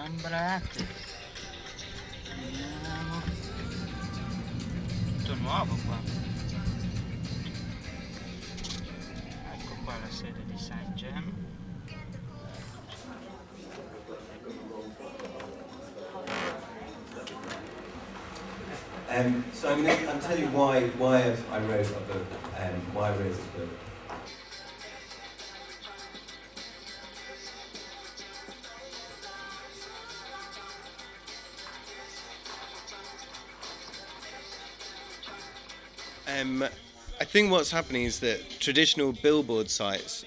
Ambrate. Vediamo. Tutto nuovo qua. Ecco qua la sede di Signjam. So I'll tell you why I wrote a book, why I wrote this book. I think what's happening is that traditional billboard sites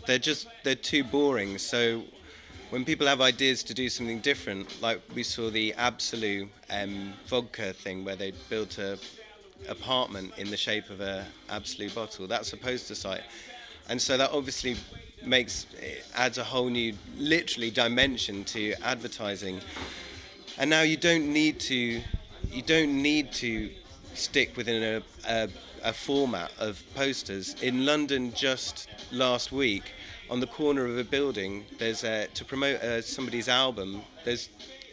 they're too boring. So when people have ideas to do something different, like we saw the Absolute vodka thing where they built a apartment in the shape of a Absolute bottle, that's a poster site, and so that obviously adds a whole new literally dimension to advertising. And now you don't need to stick within a format of posters. In London just last week, on the corner of a building, there's to promote somebody's album, there's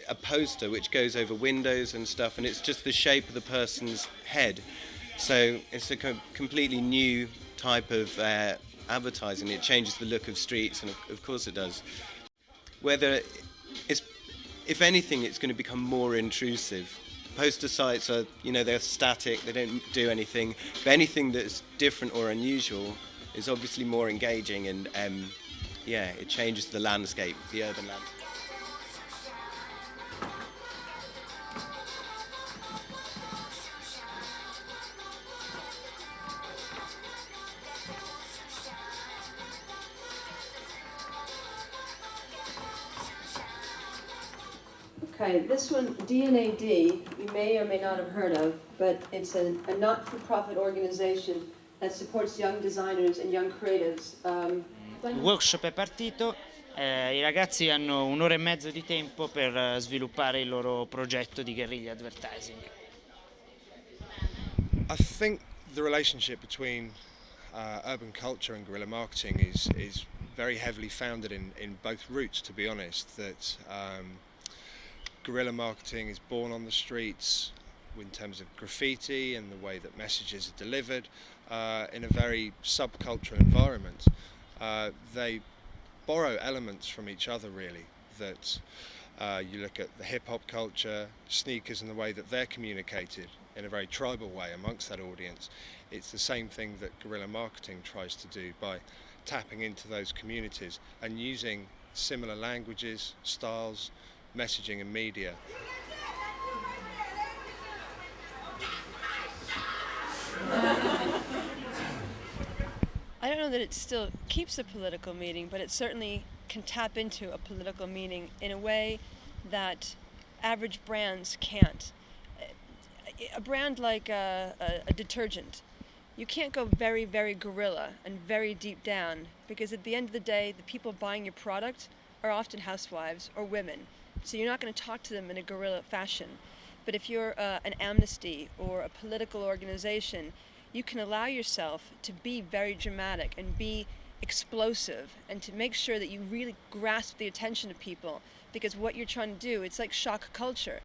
a poster which goes over windows and stuff, and it's just the shape of the person's head. So it's a completely new type of advertising. It changes the look of streets, and of course it does. Whether it's, if anything, it's going to become more intrusive. Poster sites are, they're static, they don't do anything. But anything that's different or unusual is obviously more engaging, and it changes the landscape, the urban landscape. Okay, this one, D&AD, you may or may not have heard of, but it's a not-for-profit organization that supports young designers and young creatives. Il workshop è partito, i ragazzi hanno un'ora e mezzo di tempo per sviluppare il loro progetto di guerrilla advertising. I think the relationship between urban culture and guerrilla marketing is very heavily founded in both roots, to be honest. That guerrilla marketing is born on the streets in terms of graffiti and the way that messages are delivered in a very subcultural environment. They borrow elements from each other, really. That you look at the hip-hop culture, sneakers, and the way that they're communicated in a very tribal way amongst that audience. It's the same thing that guerrilla marketing tries to do by tapping into those communities and using similar languages, styles, messaging and media. I don't know that it still keeps a political meaning, but it certainly can tap into a political meaning in a way that average brands can't. A brand like a detergent, you can't go very, very guerrilla and very deep down, because at the end of the day, the people buying your product are often housewives or women. So you're not going to talk to them in a guerrilla fashion. But if you're an amnesty or a political organization, you can allow yourself to be very dramatic and be explosive and to make sure that you really grasp the attention of people, because what you're trying to do, it's like shock culture.